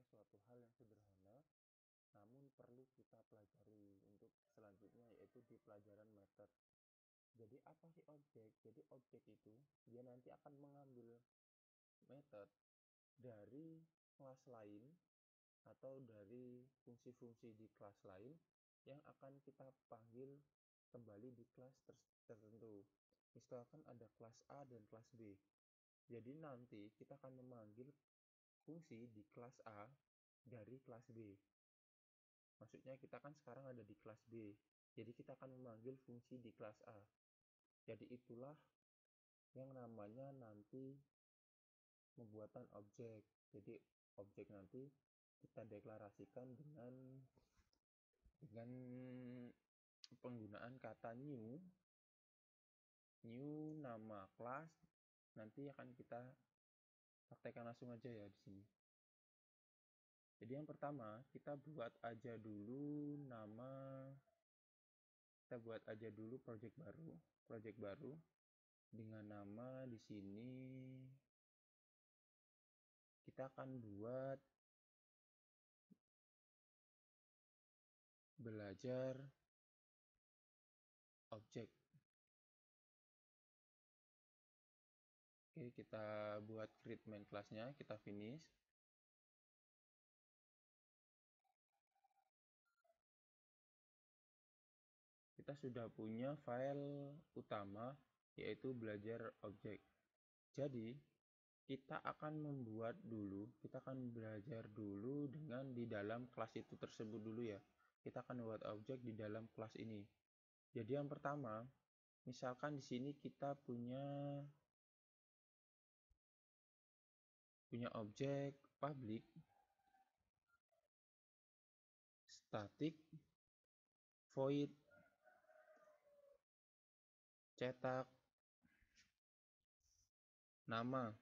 suatu hal yang sederhana, namun perlu kita pelajari untuk selanjutnya, yaitu di pelajaran method. Jadi apa sih objek? Jadi objek itu dia nanti akan mengambil method dari kelas lain atau dari fungsi-fungsi di kelas lain yang akan kita panggil kembali di kelas tertentu. Misalkan ada kelas A dan kelas B. Jadi nanti kita akan memanggil fungsi di kelas A dari kelas B. Maksudnya kita kan sekarang ada di kelas B. Jadi kita akan memanggil fungsi di kelas A. Jadi itulah yang namanya nanti pembuatan objek. Jadi objek nanti kita deklarasikan dengan penggunaan kata new nama kelas. Nanti akan kita praktekkan langsung aja ya di sini. Jadi yang pertama kita buat aja dulu project baru dengan nama di sini kita akan buat belajar objek. Oke, kita buat create main kelasnya, kita finish. Kita sudah punya file utama yaitu belajar objek. Jadi kita akan belajar dulu dengan di dalam kelas itu tersebut dulu ya. Kita akan buat objek di dalam kelas ini. Jadi yang pertama, misalkan di sini kita punya objek public static void cetak nama.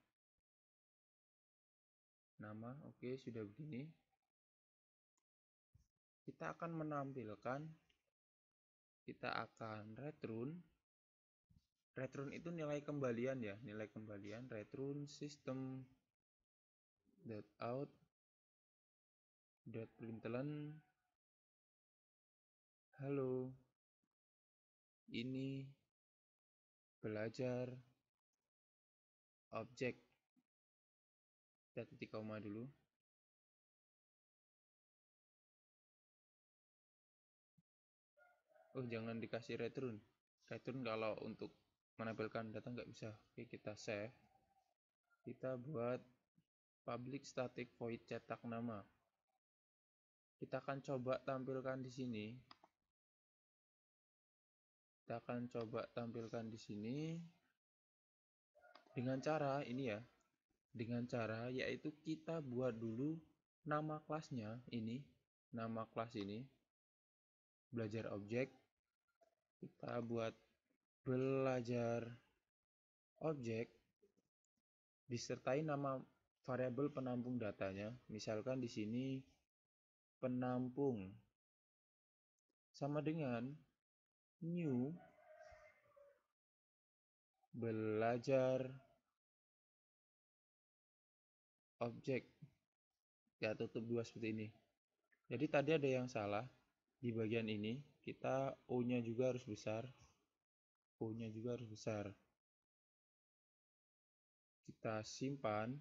Oke, sudah begini. Kita akan return itu nilai kembalian ya, return system out println halo, ini belajar objek. Kita titik koma dulu. Oh, jangan dikasih return kalau untuk menampilkan data nggak bisa. Oke, kita save. Kita buat public static void cetak nama. Kita akan coba tampilkan di sini. Dengan cara ini ya. Yaitu kita buat dulu nama kelasnya ini. Nama kelas ini belajar objek. Kita buat belajar objek disertai nama variabel penampung datanya. Misalkan di sini penampung sama dengan new belajar objek. Ya, tutup dua seperti ini. Jadi tadi ada yang salah di bagian ini. Kita O-nya juga harus besar. Kita simpan.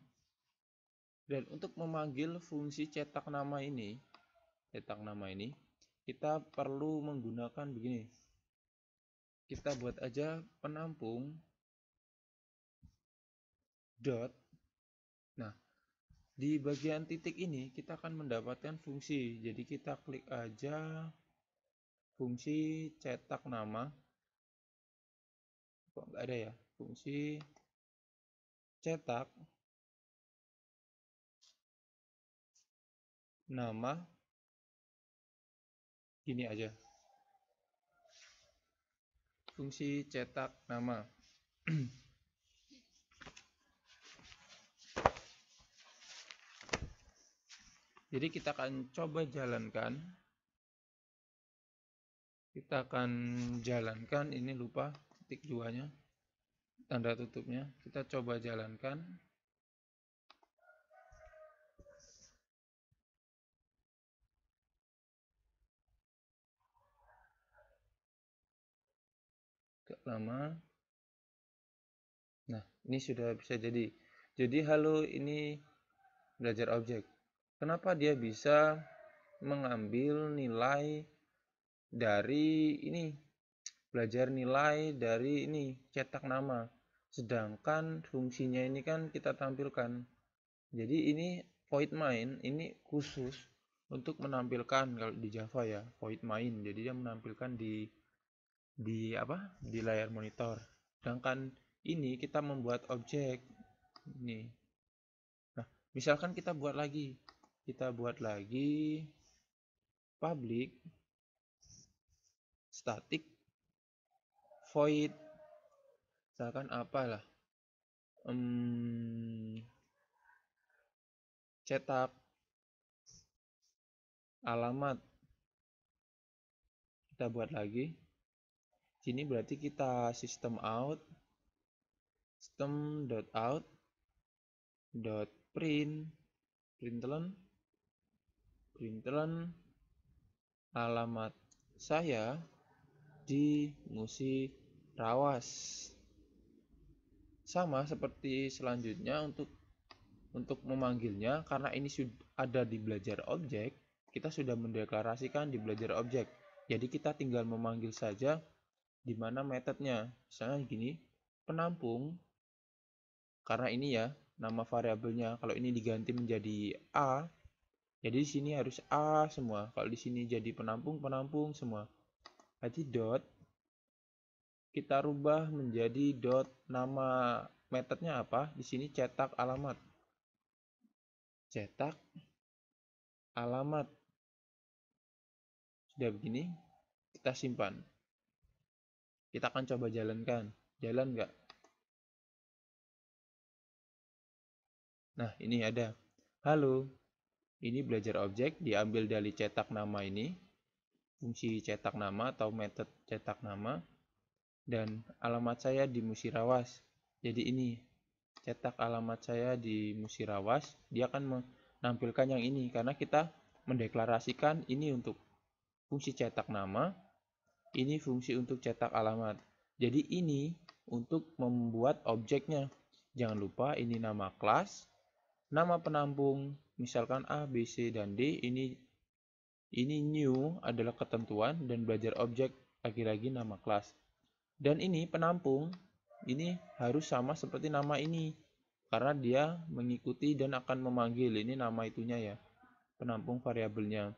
Dan untuk memanggil fungsi cetak nama ini, kita perlu menggunakan begini. Kita buat aja penampung dot. Nah, di bagian titik ini kita akan mendapatkan fungsi. Jadi kita klik aja fungsi cetak nama. Kok nggak ada ya? Fungsi cetak nama. Gini aja. Fungsi cetak nama. Jadi kita akan coba jalankan. Ini lupa titik 2-nya. Tanda tutupnya. Kita coba jalankan. nama. Nah, ini sudah bisa jadi. Jadi halo, ini belajar objek. Kenapa dia bisa mengambil nilai dari ini, belajar nilai dari ini, cetak nama. Sedangkan fungsinya ini kan kita tampilkan. Jadi ini void main, ini khusus untuk menampilkan kalau di Java ya, void main. Jadi dia menampilkan di apa? Di layar monitor. Sedangkan ini kita membuat objek. Ini. Nah, misalkan kita buat lagi. Kita buat lagi public static void. Misalkan apalah? Cetak alamat. Kita buat lagi. Sini berarti kita system out system.out.println alamat saya di Musirawas. Sama seperti selanjutnya untuk memanggilnya, karena ini sudah ada di belajar objek, kita sudah mendeklarasikan di belajar objek. Jadi kita tinggal memanggil saja di mana metodenya. Misalnya gini, penampung, karena ini ya nama variabelnya. Kalau ini diganti menjadi A, jadi di sini harus A semua. Kalau di sini jadi penampung semua. Berarti dot kita rubah menjadi dot, nama metodenya apa? Di sini cetak alamat. Cetak alamat. Sudah begini, kita simpan. Kita akan coba jalankan. Jalan nggak? Nah, ini ada. Halo, ini belajar objek, diambil dari cetak nama ini. Fungsi cetak nama atau metode cetak nama. Dan alamat saya di Musirawas. Jadi ini, cetak alamat saya di Musirawas. Dia akan menampilkan yang ini. Karena kita mendeklarasikan ini untuk fungsi cetak nama. Ini fungsi untuk cetak alamat. Jadi ini untuk membuat objeknya. Jangan lupa ini nama kelas, nama penampung, misalkan A, B, C, dan D. Ini new adalah ketentuan dan belajar objek lagi-lagi nama kelas. Dan ini penampung, ini harus sama seperti nama ini. Karena dia mengikuti dan akan memanggil, ini nama itunya ya, penampung variabelnya.